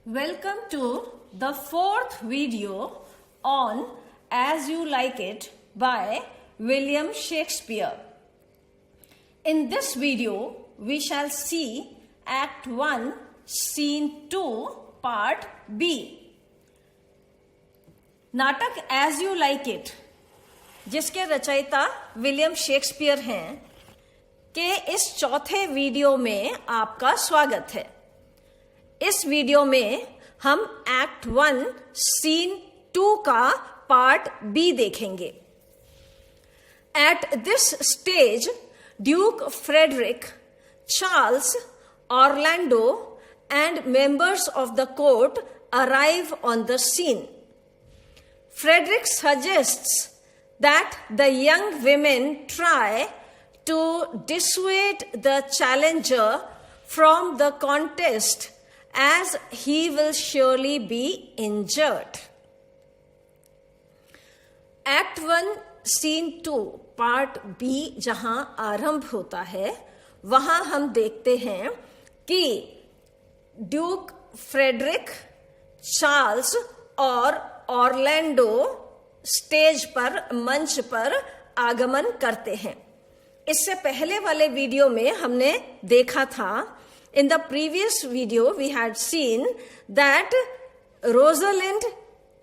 Welcome to the fourth video on As You Like It by William Shakespeare. In this video, we shall see Act 1, Scene 2, Part B. नाटक As You Like It, जिसके रचयिता William Shakespeare हैं, के इस चौथे video में आपका स्वागत है। इस वीडियो में हम एक्ट 1 सीन 2 का पार्ट बी देखेंगे। At this stage Duke Frederick, Charles, Orlando and members of the court arrive on the scene. Frederick suggests that the young women try to dissuade the challenger from the contest as he will surely be injured. Act 1 Scene 2 Part B जहां आरंभ होता है, वहां हम देखते हैं कि Duke Frederick, Charles और ऑरलैंडो स्टेज पर, मंच पर आगमन करते हैं। इससे पहले वाले वीडियो में हमने देखा था, in the previous video we had seen that Rosalind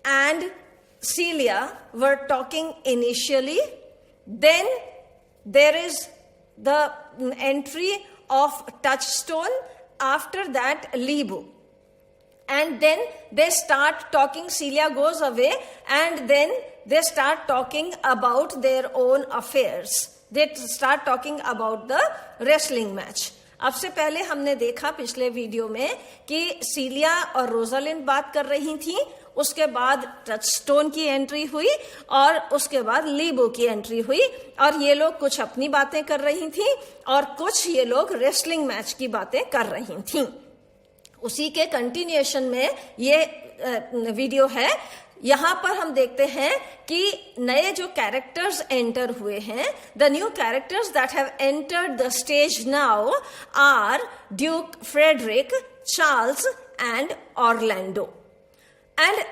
and Celia were talking initially, then there is the entry of Touchstone, after that Le Beau. And then they start talking, Celia goes away, and then they start talking about their own affairs. They start talking about the wrestling match. अब से पहले हमने देखा पिछले video में कि सीलिया और रोज़लिंड बात कर रही थी, उसके बाद टचस्टोन की एंट्री हुई और उसके बाद लीबो की एंट्री हुई, और ये लोग कुछ अपनी बातें कर रही थी और कुछ ये लोग रेसलिंग मैच की बातें कर रही थी। उसी के कंटिन्यूएशन में ये वीडियो है। यहां पर हम देखते हैं कि नए जो कैरेक्टर्स एंटर हुए हैं, the new characters that have entered the stage now are Duke Frederick, Charles and Orlando, and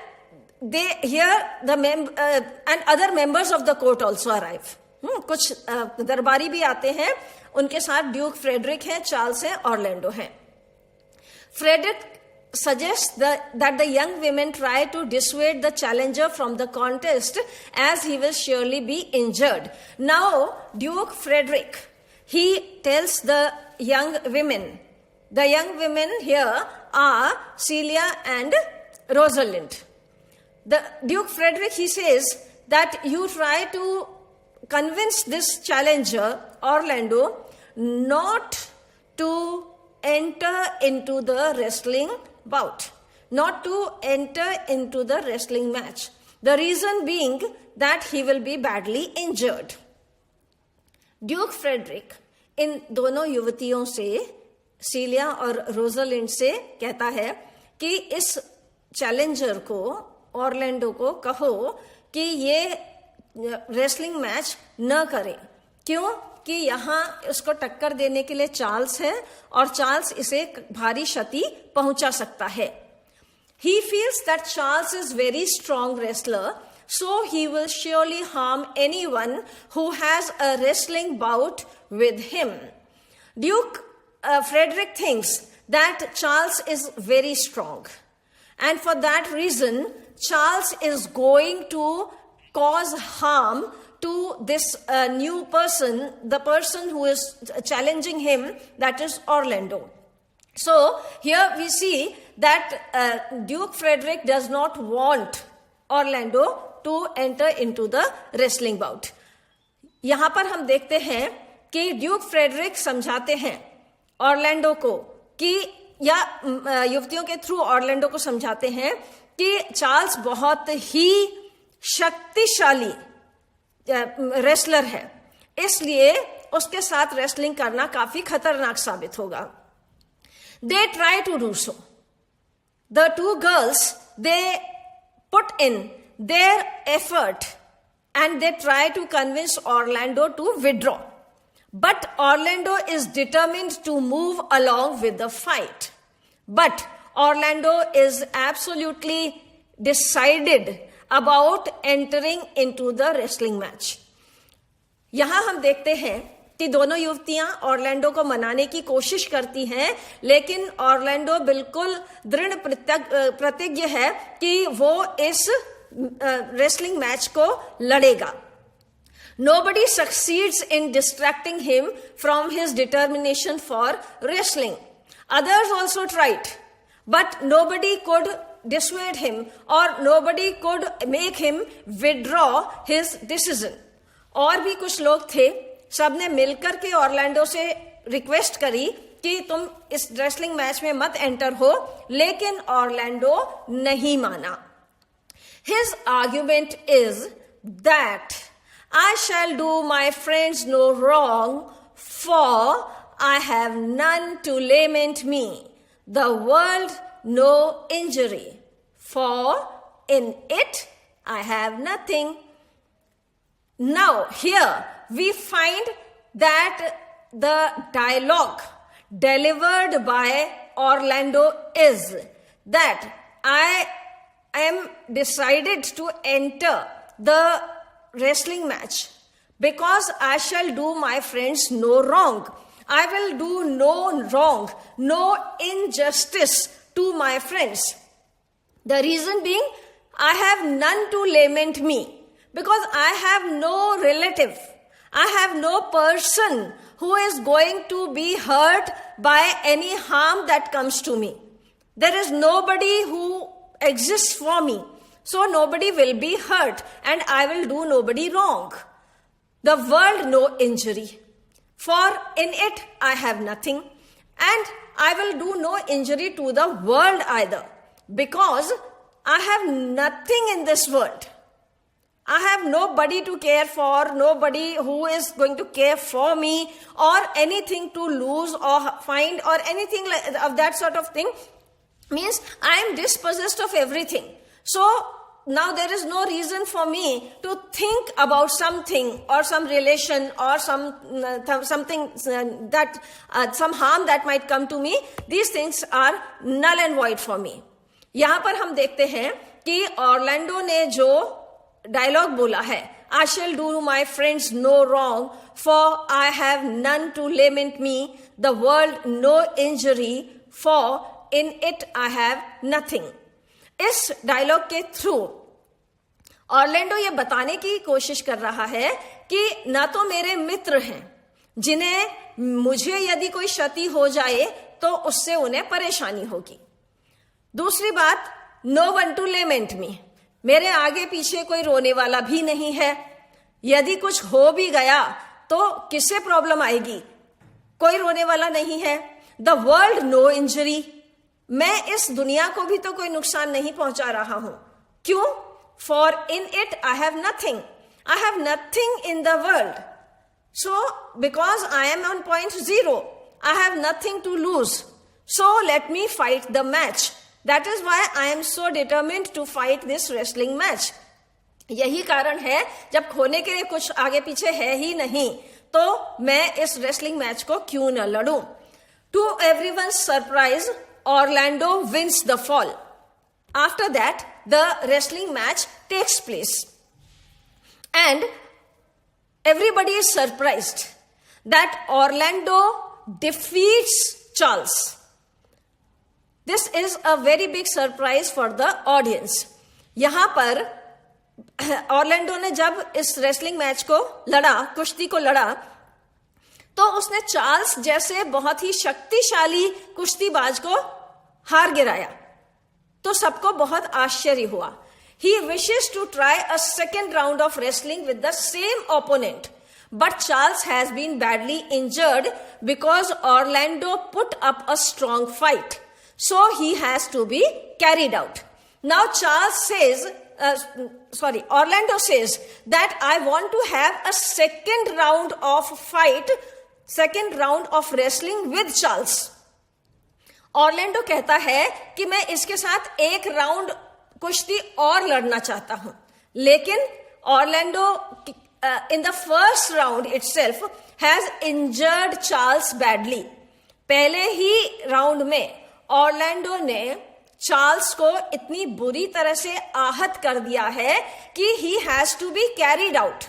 they hear the and other members of the court also arrive. कुछ दरबारी भी आते हैं, उनके साथ ड्यूक फ्रेडरिक है, चार्ल्स है, ऑरलैंडो है. Frederick suggests that the young women try to dissuade the challenger from the contest as he will surely be injured. Now, Duke Frederick, he tells the young women here are Celia and Rosalind. The Duke Frederick, he says that you try to convince this challenger, Orlando, not to enter into the wrestling bout, not to enter into the wrestling match. The reason being that he will be badly injured. Duke Frederick इन दोनों युवतियों से, सीलिया और रोज़लिंड से, कहता है कि इस challenger को, ऑरलैंडो को कहो कि ये रेसलिंग मैच न करें. क्यों? कि यहाँ उसको टक्कर देने के लिए चार्ल्स है और चार्ल्स इसे भारी क्षति पहुंचा सकता है. He feels that Charles is very strong wrestler, so he will surely harm anyone who has a wrestling bout with him. Duke Frederick thinks that Charles is very strong, and for that reason Charles is going to cause harm to this new person, the person who is challenging him, that is Orlando. So here we see that Duke Frederick does not want Orlando to enter into the wrestling bout. यहाँ पर हम देखते हैं कि Duke Frederick समझाते हैं Orlando को कि, या युवतियों के थ्रू ऑरलैंडो को समझाते हैं कि चार्ल्स बहुत ही शक्तिशाली रेसलर है, इसलिए उसके साथ रेसलिंग करना काफी खतरनाक साबित होगा. They try to do so. The two girls, they put in their effort and they try to convince Orlando to withdraw, but Orlando is determined to move along with the fight. But Orlando is absolutely decided about entering into the wrestling match. यहां हम देखते हैं कि दोनों युवतियां Orlando को मनाने की कोशिश करती हैं, लेकिन ऑरलैंडो बिल्कुल दृढ़ प्रतिज्ञ है कि वो इस रेसलिंग मैच को लड़ेगा. Nobody succeeds in distracting him from his determination for wrestling. Others also tried, but nobody could dissuade him or nobody could make him withdraw his decision. और भी कुछ लोग थे, सबने मिलकर के ऑरलैंडो से रिक्वेस्ट करी कि तुम इस रेसलिंग मैच में मत एंटर हो, लेकिन ऑरलैंडो नहीं माना. His argument is that I shall do my friends no wrong, for I have none to lament me, the world no injury, for in it I have nothing. Now here we find that the dialogue delivered by Orlando is that I am decided to enter the wrestling match because I shall do my friends no wrong. I will do no wrong, no injustice to my friends. The reason being, I have none to lament me, because I have no relative, I have no person who is going to be hurt by any harm that comes to me. There is nobody who exists for me, so nobody will be hurt and I will do nobody wrong. The world no injury, for in it I have nothing, and I will do no injury to the world either, because I have nothing in this world. I have nobody to care for, nobody who is going to care for me, or anything to lose or find or anything of that sort of thing. Means I am dispossessed of everything. So now there is no reason for me to think about something or some relation or something that some harm that might come to me. These things are null and void for me. यहाँ पर हम देखते हैं कि Orlando ने जो dialogue बोला है, I shall do my friends no wrong, for I have none to lament me, the world no injury, for in it I have nothing. इस डायलॉग के थ्रू ऑरलैंडो ये बताने की कोशिश कर रहा है कि ना तो मेरे मित्र हैं जिन्हें मुझे यदि कोई क्षति हो जाए तो उससे उन्हें परेशानी होगी. दूसरी बात, नो वन टू लेमेंट मी, मेरे आगे पीछे कोई रोने वाला भी नहीं है. यदि कुछ हो भी गया तो किससे प्रॉब्लम आएगी, कोई रोने वाला नहीं है. द वर्ल्ड नो इंजरी, मैं इस दुनिया को भी तो कोई नुकसान नहीं पहुंचा रहा हूं. क्यों? For in it I have nothing, I have nothing in the world. So because I am on point zero, I have nothing to lose, so let me fight the match. That is why I am so determined to fight this wrestling match. यही कारण है, जब खोने के लिए कुछ आगे पीछे है ही नहीं तो मैं इस wrestling match को क्यों न लड़ूं. To everyone's surprise, Orlando wins the fall. After that, the wrestling match takes place. And everybody is surprised that Orlando defeats Charles. This is a very big surprise for the audience. यहां पर Orlando ने जब इस wrestling match को लड़ा, कुश्ती को लड़ा, तो उसने चार्ल्स जैसे बहुत ही शक्तिशाली कुश्तीबाज को हार गिराया. तो सबको बहुत आश्चर्य हुआ. He wishes to try a second round of wrestling with the same opponent, but Charles has been badly injured because Orlando put up a strong fight. So he has to be carried out. Now Orlando says that I want to have a second round of fight, second round of wrestling with Charles. Orlando कहता है कि मैं इसके साथ एक round कुश्ती और लड़ना चाहता हूं. लेकिन Orlando in the first round itself has injured Charles badly. पहले ही राउंड में ऑरलैंडो ने चार्ल्स को इतनी बुरी तरह से आहत कर दिया है कि he has to be carried out.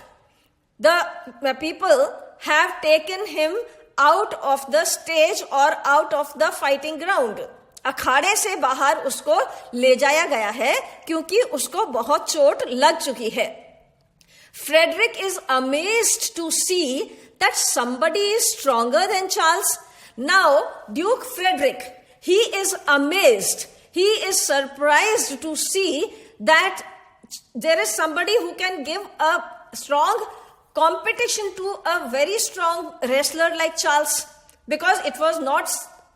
The people have taken him out of the stage और out of the fighting ground. अखाड़े से बाहर उसको ले जाया गया है क्योंकि उसको बहुत चोट लग चुकी है. Frederick is amazed to see that somebody is stronger than Charles. Now, Duke Frederick, he is amazed. He is surprised to see that there is somebody who can give a strong competition to a very strong wrestler like Charles, because it was not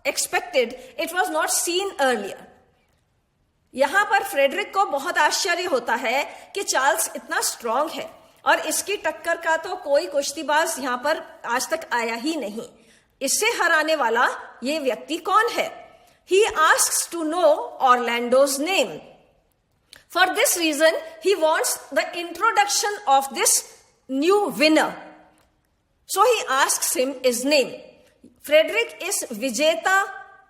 expected, it was not seen earlier. यहां पर Frederick को बहुत आश्चर्य होता है कि Charles इतना strong है और इसकी टक्कर का तो कोई कुश्तीबाज यहां पर आज तक आया ही नहीं. इससे हराने वाला ये व्यक्ति कौन है? He asks to know Orlando's name. For this reason, he wants the introduction of this new winner. So he asks him his name. Frederick इस विजेता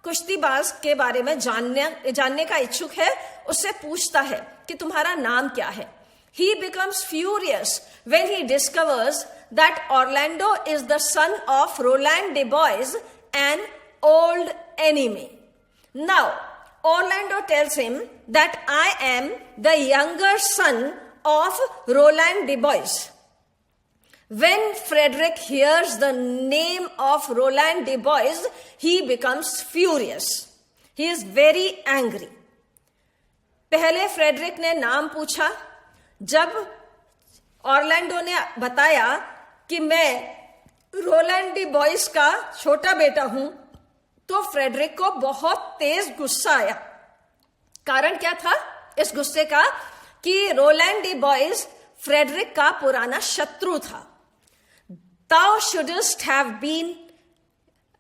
कुश्तीबाज के बारे में जानने का इच्छुक है. उससे पूछता है कि तुम्हारा नाम क्या है. He becomes furious when he discovers that Orlando is the son of Roland de Bois, an old enemy. Now, Orlando tells him that I am the younger son of Roland de Bois. When Frederick hears the name of Roland de Bois, he becomes furious. He is very angry. पहले Frederick ने नाम पूछा. जब Orlando ने बताया कि मैं Rowland D boys का छोटा बेटा हूं, तो फ्रेडरिक को बहुत तेज गुस्सा आया. कारण क्या था इस गुस्से का? कि रोलैंड डी बॉयस फ्रेडरिक का पुराना शत्रु था. Thou shouldst have been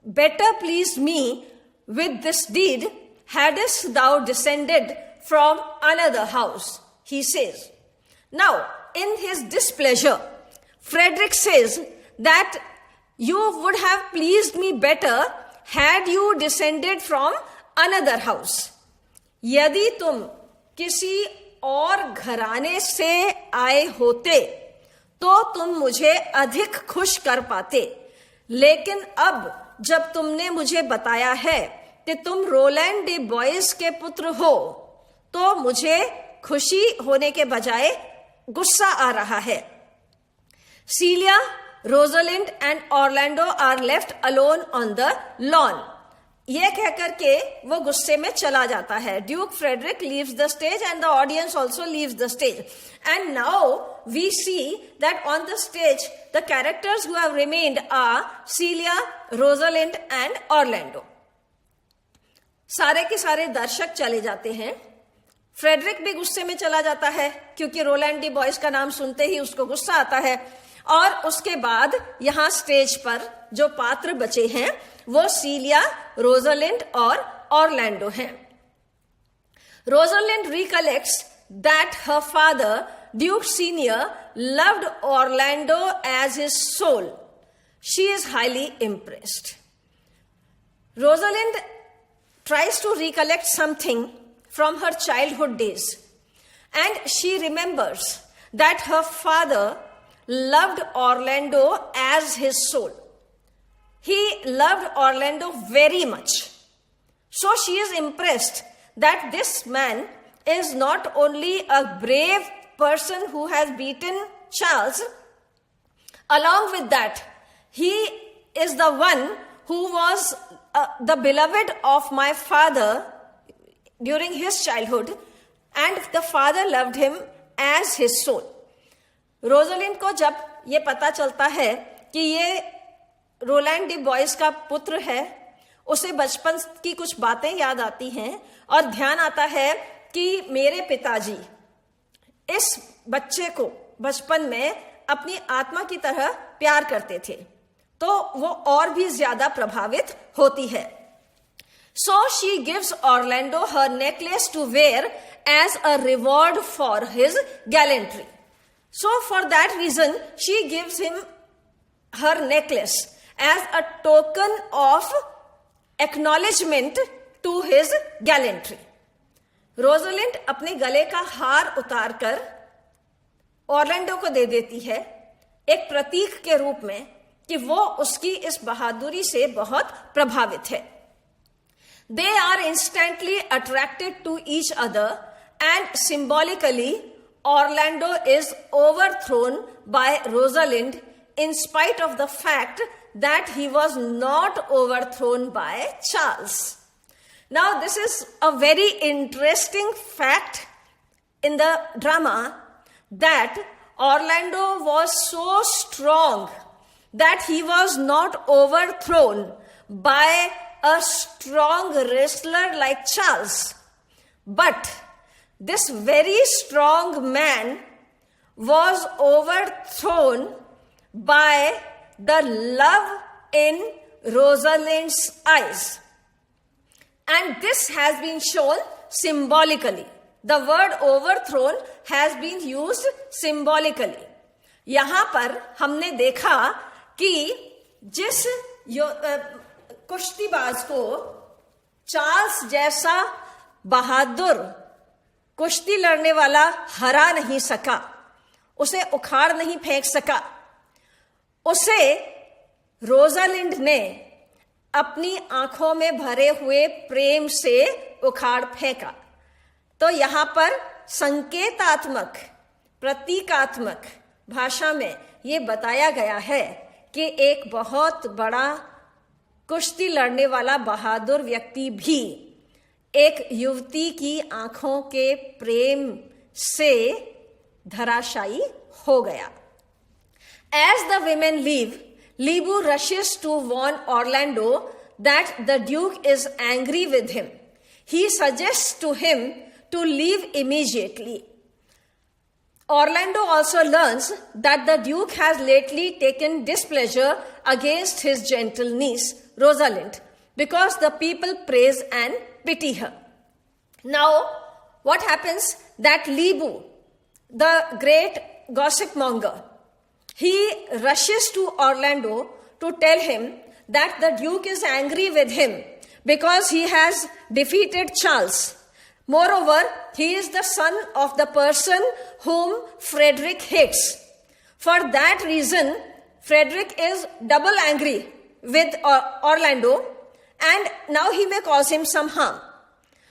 better pleased me with this deed hadst thou descended from another house, he says. Now, in his displeasure, Frederick says that you would have pleased me better had you descended from another house. यदि तुम किसी और घराने से आए होते तो तुम मुझे अधिक खुश कर पाते. लेकिन अब जब तुमने मुझे बताया है कि तुम रोलैंड डी बॉयस के पुत्र हो, तो मुझे खुशी होने के बजाय गुस्सा आ रहा है. Celia, Rosalind and Orlando are left alone on the lawn. यह कहकर के वो गुस्से में चला जाता है. Duke Frederick leaves the stage and the audience also leaves the stage. And now we see that on the stage the characters who have remained are Celia, Rosalind and Orlando. सारे के सारे दर्शक चले जाते हैं. फ्रेडरिक भी गुस्से में चला जाता है क्योंकि रोलैंड डी बॉयस का नाम सुनते ही उसको गुस्सा आता है. और उसके बाद यहां स्टेज पर जो पात्र बचे हैं वो सीलिया, रोजलिंड और ऑर्लैंडो हैं. Rosalind recollects that her father Duke Senior loved Orlando as his soul. She is highly impressed. Rosalind tries to recollect something from her childhood days, and she remembers that her father loved Orlando as his soul. He loved Orlando very much. So she is impressed that this man is not only a brave person who has beaten Charles, along with that, he is the one who was the beloved of my father during his childhood, and the father loved him as his soul. Rosalind को जब ये पता चलता है कि ये Rowland D boys का पुत्र है, उसे बचपन की कुछ बातें याद आती हैं और ध्यान आता है कि मेरे पिताजी इस बच्चे को बचपन में अपनी आत्मा की तरह प्यार करते थे, तो वो और भी ज्यादा प्रभावित होती है. So she gives Orlando her necklace to wear as a reward for his gallantry. So for that reason, she gives him her necklace as a token of acknowledgement to his gallantry. Rosalind अपने गले का हार उतारकर Orlando को दे देती है, एक प्रतीक के रूप में कि वो उसकी इस बहादुरी से बहुत प्रभावित है। They are instantly attracted to each other and symbolically Orlando is overthrown by Rosalind in spite of the fact that he was not overthrown by Charles. Now this is a very interesting fact in the drama that Orlando was so strong that he was not overthrown by a strong wrestler like Charles. But this very strong man was overthrown by the love in Rosalind's eyes. And this has been shown symbolically. The word overthrown has been used symbolically. यहां पर हमने देखा कि जिस कुश्तीबाज को Charles जैसा बहादुर कुश्ती लड़ने वाला हरा नहीं सका, उसे उखाड़ नहीं फेंक सका, उसे रोजालिंड ने अपनी आंखों में भरे हुए प्रेम से उखाड़ फेंका। तो यहां पर संकेतात्मक, प्रतीकात्मक भाषा में यह बताया गया है कि एक बहुत बड़ा कुश्ती लड़ने वाला बहादुर व्यक्ति भी एक युवती की आंखों के प्रेम से धराशायी हो गया। As the women leave, Libu rushes to warn Orlando that the Duke is angry with him. He suggests to him to leave immediately. Orlando also learns that the Duke has lately taken displeasure against his gentle niece, Rosalind, because the people praise and pity her. Now, what happens that Libu, the great gossip monger, he rushes to Orlando to tell him that the Duke is angry with him because he has defeated Charles. Moreover, he is the son of the person whom Frederick hates. For that reason, Frederick is double angry with Orlando, and now he may cause him some harm.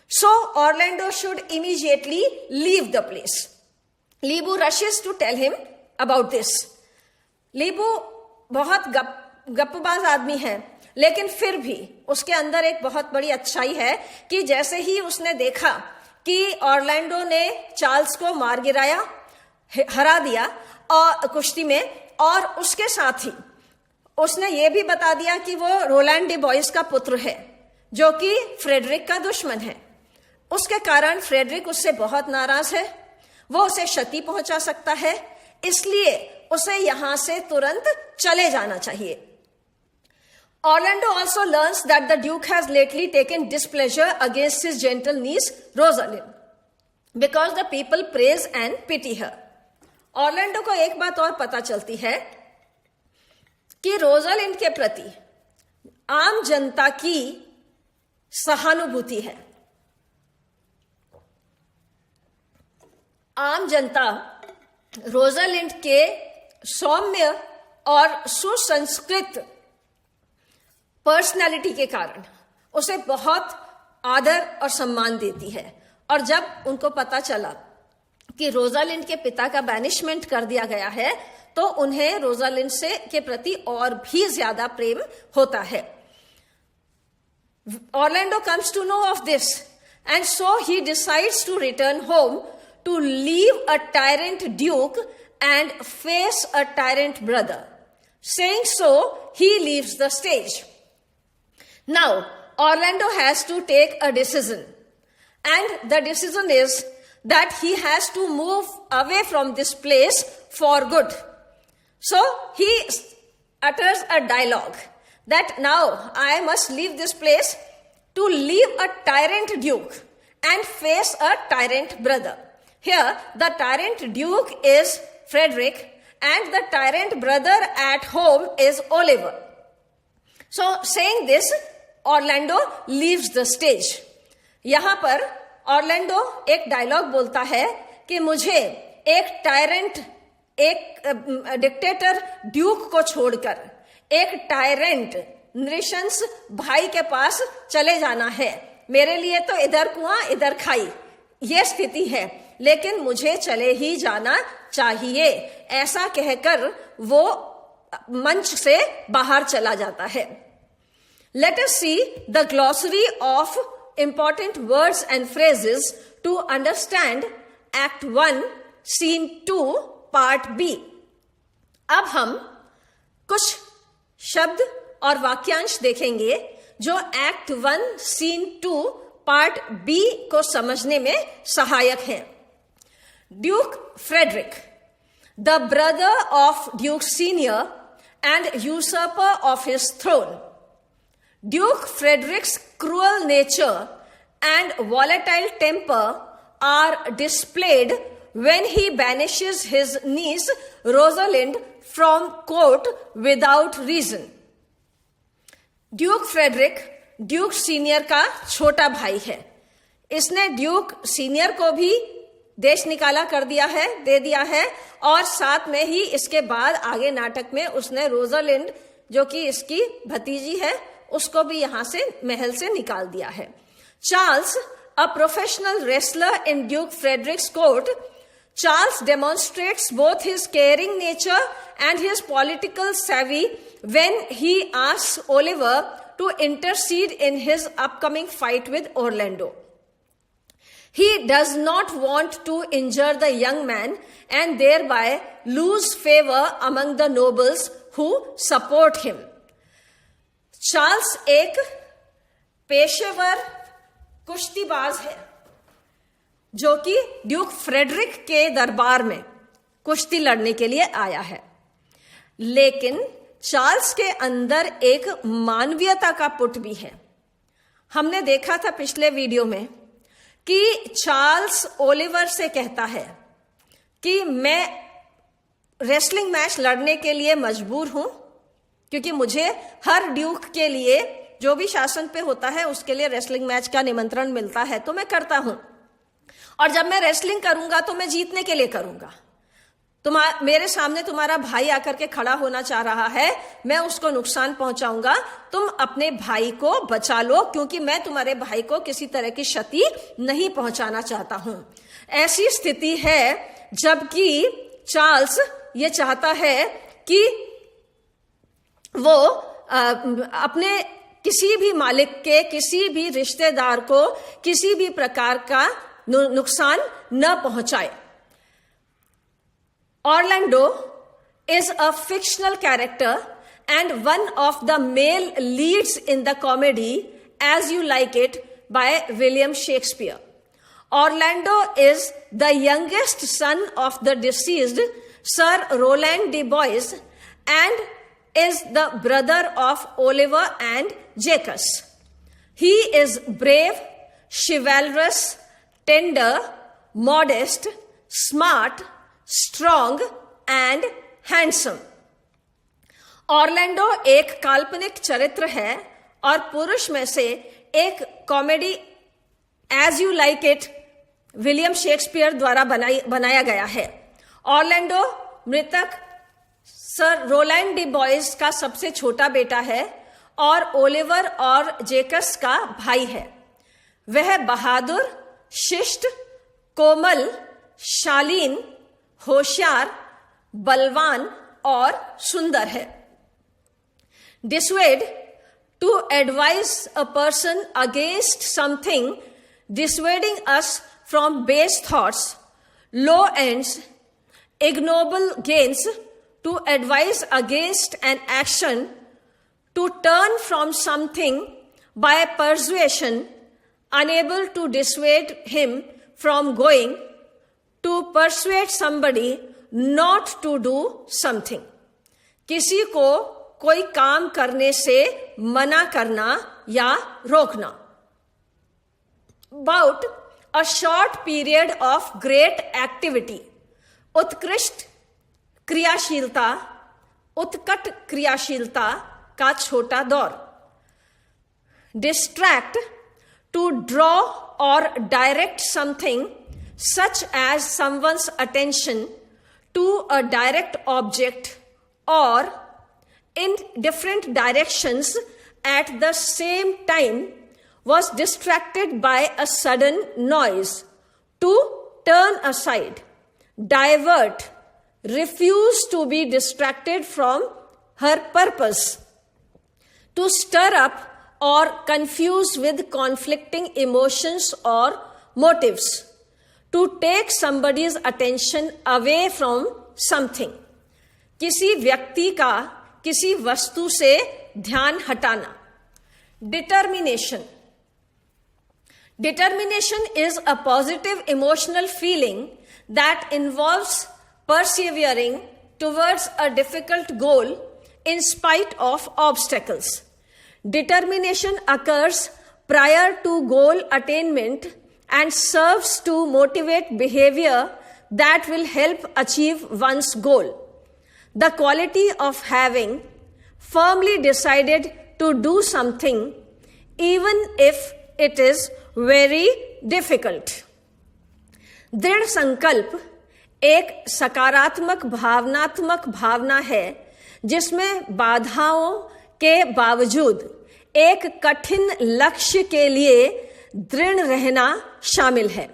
So Orlando should immediately leave the place. Libu rushes to tell him about this. लीबू बहुत गप्पबाज आदमी है, लेकिन फिर भी उसके अंदर एक बहुत बड़ी अच्छाई है कि जैसे ही उसने देखा कि ऑर्लैंडो ने चार्ल्स को मार गिराया, हरा दिया और कुश्ती में, और उसके साथ ही उसने ये भी बता दिया कि वो रोलैंड डी बॉयस का पुत्र है जो कि फ्रेडरिक का दुश्मन है। उसके कारण फ्रेडरिक उससे बहुत नाराज है, वो उसे क्षति पहुंचा सकता है, इसलिए उसे यहां से तुरंत चले जाना चाहिए। Orlando also learns that the Duke has lately taken displeasure against his gentle niece Rosalind because the people praise and pity her. Orlando को एक बात और पता चलती है कि रोजालिंड के प्रति आम जनता की सहानुभूति है। आम जनता रोजालिंड के सौम्य और सुसंस्कृत पर्सनालिटी के कारण उसे बहुत आदर और सम्मान देती है। और जब उनको पता चला कि रोजालिंड के पिता का बैनिशमेंट कर दिया गया है, तो उन्हें रोजालिंड से के प्रति और भी ज्यादा प्रेम होता है। Orlando comes to know of this, and so he decides to return home to leave a tyrant duke and face a tyrant brother. Saying so, he leaves the stage. Now, Orlando has to take a decision, and the decision is that he has to move away from this place for good. So, he utters a dialogue that now I must leave this place to leave a tyrant duke and face a tyrant brother. Here, the tyrant duke is Frederick, and the tyrant brother at home is Oliver. So, saying this, Orlando leaves the stage. यहां पर Orlando एक dialogue बोलता है कि मुझे एक tyrant, एक dictator Duke को छोड़कर एक टायरेंट नृशंस भाई के पास चले जाना है। मेरे लिए तो इधर कुआं इधर खाई, ये स्थिति है, लेकिन मुझे चले ही जाना चाहिए। ऐसा कहकर वो मंच से बाहर चला जाता है। Let us see the glossary of important words and phrases to understand Act 1, Scene 2, Part B. अब हम कुछ शब्द और वाक्यांश देखेंगे जो Act 1, Scene 2, Part B को समझने में सहायक हैं। Duke Frederick, the brother of Duke Senior and usurper of his throne. Duke Frederick's cruel nature and volatile temper are displayed when he banishes his niece Rosalind from court without reason. Duke Frederick duke senior का छोटा भाई है। इसने Duke senior को भी देश निकाला कर दिया है, दे दिया है, और साथ में ही इसके बाद आगे नाटक में उसने रोजालिंड, जो कि इसकी भतीजी है, उसको भी यहां से महल से निकाल दिया है। Charles, a professional wrestler in Duke Fredericks court, Charles demonstrates both his caring nature and his political savvy when he asks Oliver to intercede in his upcoming fight with Orlando. He does not want to injure the young man and thereby lose favor among the nobles who support him. Charles एक पेशेवर कुश्तीबाज है जो कि Duke Frederick के दरबार में कुश्ती लड़ने के लिए आया है, लेकिन चार्ल्स के अंदर एक मानवीयता का पुट भी है। हमने देखा था पिछले वीडियो में कि चार्ल्स ओलिवर से कहता है कि मैं रेसलिंग मैच लड़ने के लिए मजबूर हूं, क्योंकि मुझे हर ड्यूक के लिए जो भी शासन पे होता है उसके लिए रेसलिंग मैच का निमंत्रण मिलता है, तो मैं करता हूं, और जब मैं रेसलिंग करूंगा तो मैं जीतने के लिए करूंगा। मेरे सामने तुम्हारा भाई आकर के खड़ा होना चाह रहा है, मैं उसको नुकसान पहुंचाऊंगा, तुम अपने भाई को बचा लो, क्योंकि मैं तुम्हारे भाई को किसी तरह की क्षति नहीं पहुंचाना चाहता हूं। ऐसी स्थिति है जबकि चार्ल्स ये चाहता है कि वो अपने किसी भी मालिक के किसी भी रिश्तेदार को किसी भी प्रकार का नुकसान न पहुंचाए। Orlando is a fictional character and one of the male leads in the comedy As You Like It by William Shakespeare. Orlando is the youngest son of the deceased Sir Roland de Boys and is the brother of Oliver and Jacques. He is brave, chivalrous, tender, modest, smart, strong and handsome. Orlando एक काल्पनिक चरित्र है और पुरुष में से एक comedy as you like it William Shakespeare द्वारा बनाया गया है। ऑर्लैंडो मृतक सर रोलैंड डी बॉयज का सबसे छोटा बेटा है और ओलिवर और जेकस का भाई है। वह बहादुर, शिष्ट, कोमल, शालीन, होशियार, बलवान और सुंदर है। Dissuade, to advise a person against something, dissuading us from base thoughts, low ends, ignoble gains, to advise against an action, to turn from something by persuasion, unable to dissuade him from going, to persuade somebody not to do something. किसी को कोई काम करने से मना करना या रोकना। About a short period of great activity, उत्कृष्ट क्रियाशीलता, उत्कट क्रियाशीलता का छोटा दौर। Distract, to draw or direct something such as someone's attention to a direct object or in different directions at the same time was distracted by a sudden noise, to turn aside, divert, refuse to be distracted from her purpose, to stir up or confuse with conflicting emotions or motives, to take somebody's attention away from something. किसी व्यक्ति का किसी वस्तु से ध्यान हटाना. Determination. Determination is a positive emotional feeling that involves persevering towards a difficult goal in spite of obstacles. Determination occurs prior to goal attainment and serves to motivate behavior that will help achieve one's goal. The quality of having firmly decided to do something, even if it is very difficult. दृढ़ संकल्प एक सकारात्मक भावनात्मक भावना है जिसमें बाधाओं के बावजूद एक कठिन लक्ष्य के लिए दृढ़ रहना शामिल है.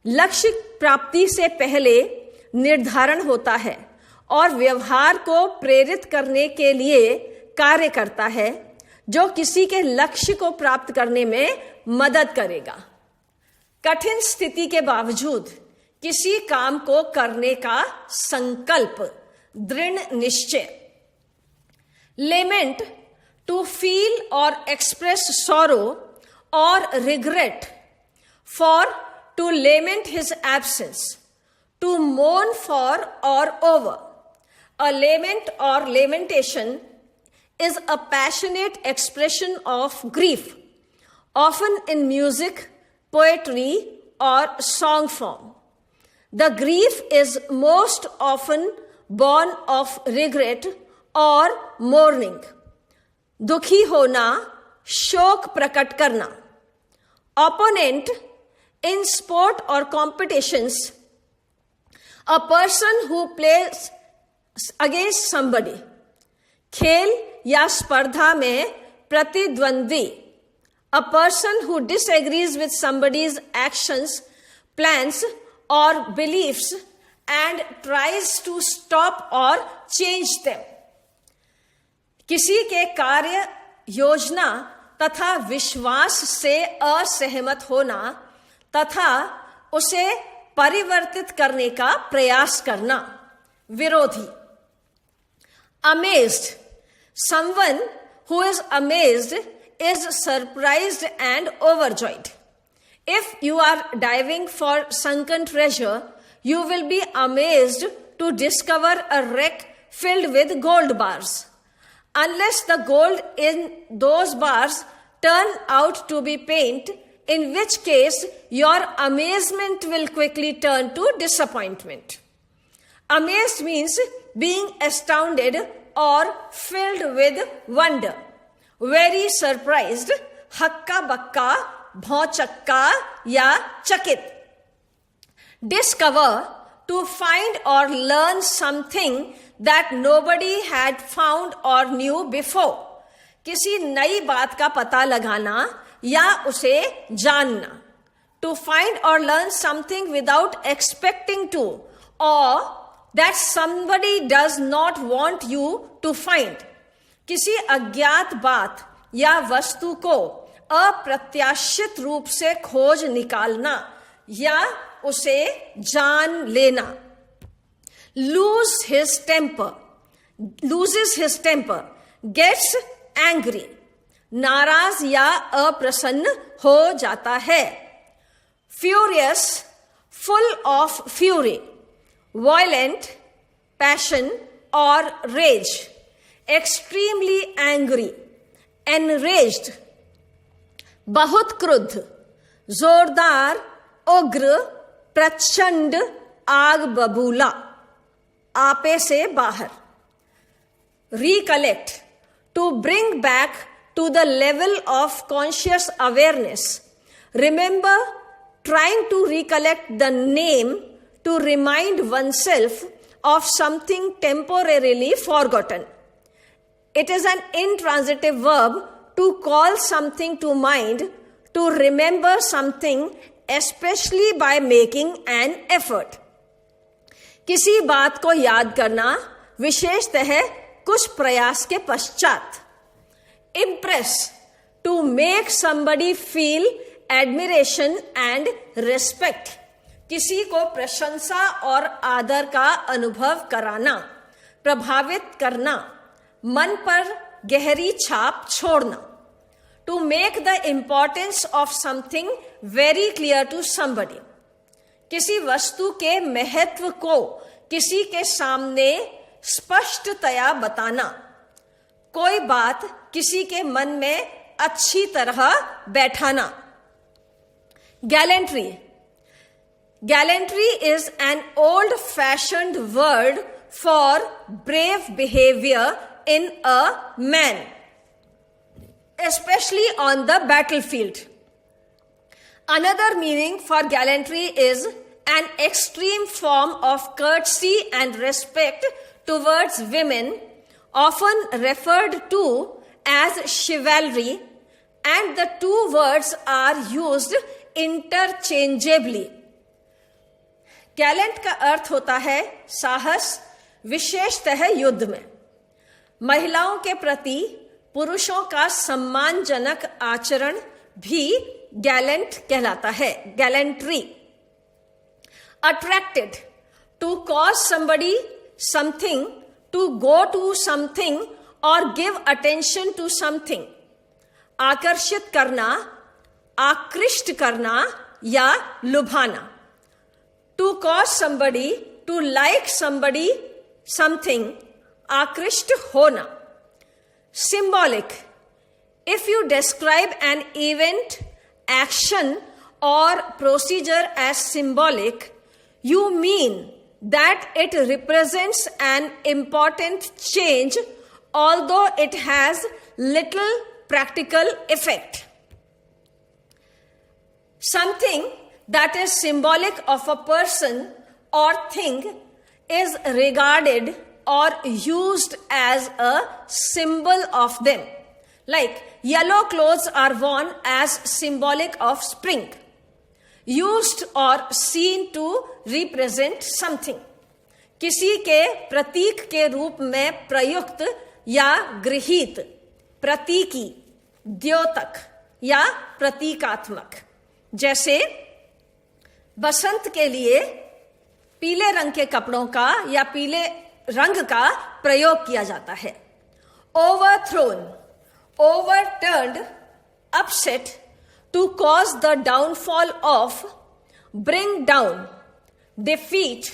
लक्ष्य प्राप्ति से पहले निर्धारण होता है और व्यवहार को प्रेरित करने के लिए कार्य करता है जो किसी के लक्ष्य को प्राप्त करने में मदद करेगा. कठिन स्थिति के बावजूद किसी काम को करने का संकल्प, दृढ़ निश्चय. Lament, to feel or express sorrow or regret, for to lament his absence, to mourn for or over. A lament or lamentation is a passionate expression of grief, often in music, poetry, or song form. The grief is most often born of regret और mourning. दुखी होना, शोक प्रकट करना. Opponent in sport or competitions, a person who plays against somebody. खेल या स्पर्धा में प्रतिद्वंद्वी. A person who disagrees with somebody's actions, plans or beliefs and tries to stop or change them. किसी के कार्य, योजना तथा विश्वास से असहमत होना तथा उसे परिवर्तित करने का प्रयास करना. विरोधी. Amazed. Someone who is amazed is surprised and overjoyed. If you are diving for sunken treasure, you will be amazed to discover a wreck filled with gold bars. Unless the gold in those bars turn out to be paint, in which case your amazement will quickly turn to disappointment. Amazed means being astounded or filled with wonder. Very surprised, हक्का बक्का, भौचक्का या चकित. Discover, to find or learn something that nobody had found or knew before. किसी नई बात का पता लगाना या उसे जानना. To find or learn something without expecting to, or that somebody does not want you to find. किसी अज्ञात बात या वस्तु को अप्रत्याशित रूप से खोज निकालना या उसे जान लेना. Loses his temper, gets angry. नाराज या अप्रसन्न हो जाता है. Furious, full of fury. Violent, passion or rage. Extremely angry. Enraged. बहुत क्रुद्ध. जोरदार, उग्र, प्रचंड, आग बबूला. आपे से बाहर. Recollect, to bring back to the level of conscious awareness. Remember, trying to recollect the name to remind oneself of something temporarily forgotten. It is an intransitive verb to call something to mind, to remember something, especially by making an effort. किसी बात को याद करना विशेषतः कुछ प्रयास के पश्चात. Impress, to make somebody feel admiration and respect. किसी को प्रशंसा और आदर का अनुभव कराना, प्रभावित करना, मन पर गहरी छाप छोड़ना. To make the importance of something very clear to somebody. किसी वस्तु के महत्व को किसी के सामने स्पष्टतया बताना. कोई बात किसी के मन में अच्छी तरह बैठाना. Gallantry. Gallantry is an old-fashioned word for brave behavior in a man, especially on the battlefield. Another meaning for gallantry is an extreme form of courtesy and respect towards women, often referred to as chivalry, and the two words are used interchangeably. Gallant का अर्थ होता है साहस, विशेषतः युद्ध में. महिलाओं के प्रति पुरुषों का सम्मानजनक आचरण भी गैलेंट कहलाता है, gallantry. Attracted, to cause somebody something, to go to something और गिव अटेंशन टू समथिंग. आकर्षित करना, आकृष्ट करना या लुभाना. To cause somebody, to like somebody, something, आकृष्ट होना. Symbolic. If you describe an event, action or procedure as symbolic, you mean that it represents an important change, although it has little practical effect. Something that is symbolic of a person or thing is regarded or used as a symbol of them. Like yellow clothes are worn as symbolic of spring, used or seen to represent something. किसी के प्रतीक के रूप में प्रयुक्त या गृहीत, प्रतीकी, द्योतक या प्रतीकात्मक. जैसे बसंत के लिए पीले रंग के कपड़ों का या पीले रंग का प्रयोग किया जाता है. Overthrown, overturned, upset, to cause the downfall of, bring down, defeat,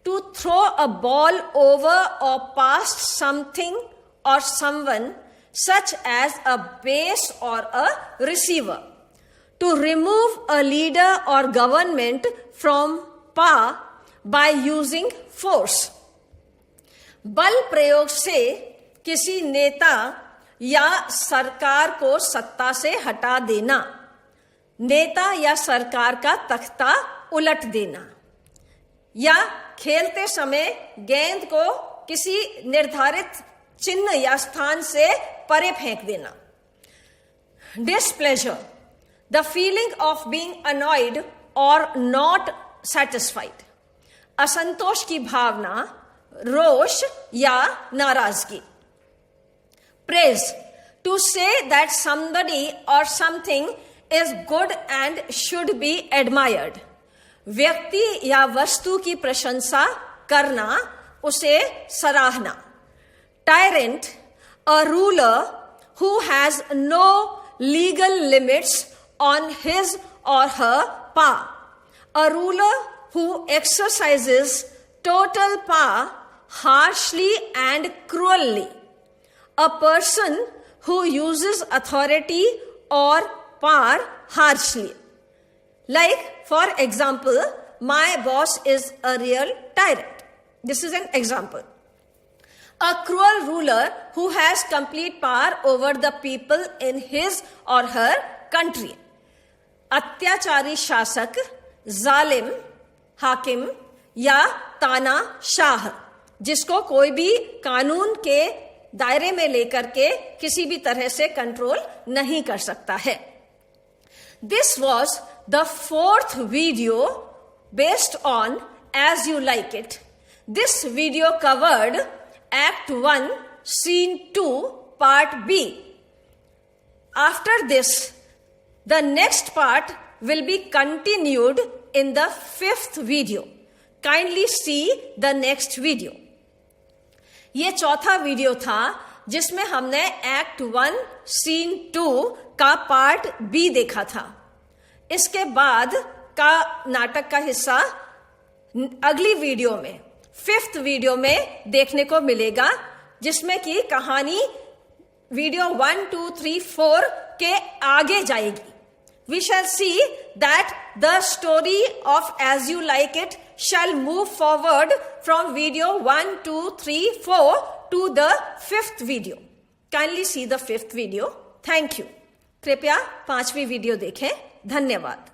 to throw a ball over और पास्ट समथिंग और someone such as a base और a receiver. To remove a leader or government from power by using force. बल प्रयोग से किसी नेता या सरकार को सत्ता से हटा देना, नेता या सरकार का तख्ता उलट देना, या खेलते समय गेंद को किसी निर्धारित चिन्ह या स्थान से परे फेंक देना. Displeasure, the feeling of being annoyed or not satisfied. असंतोष की भावना, रोष या नाराजगी. Praise, to say that somebody or something is good and should be admired. व्यक्ति या वस्तु की प्रशंसा करना, उसे सराहना. Tyrant, a ruler who has no legal limits on his or her power. A ruler who exercises total power harshly and cruelly. A person who uses authority or power harshly. Like, for example, my boss is a real tyrant. This is an example. A cruel ruler who has complete power over the people in his or her country. अत्याचारी शासक, जालिम हाकिम या तानाशाह, जिसको कोई भी कानून के दायरे में लेकर के किसी भी तरह से कंट्रोल नहीं कर सकता है। This was the 4th video based on As You Like It. This video covered Act 1, Scene 2, Part B. After this, the next part will be continued in the 5th video. Kindly see the next video. ये चौथा video था जिसमें हमने Act 1, Scene 2 का Part B देखा था। इसके बाद का नाटक का हिस्सा अगली वीडियो में 5th वीडियो में देखने को मिलेगा, जिसमें कि कहानी वीडियो 1, 2, 3, 4 के आगे जाएगी। We shall see that the story of As You Like It shall move forward from video 1, 2, 3, 4 to the 5th video. Kindly see the 5th video. Thank you. कृपया 5वीं वीडियो देखें। धन्यवाद।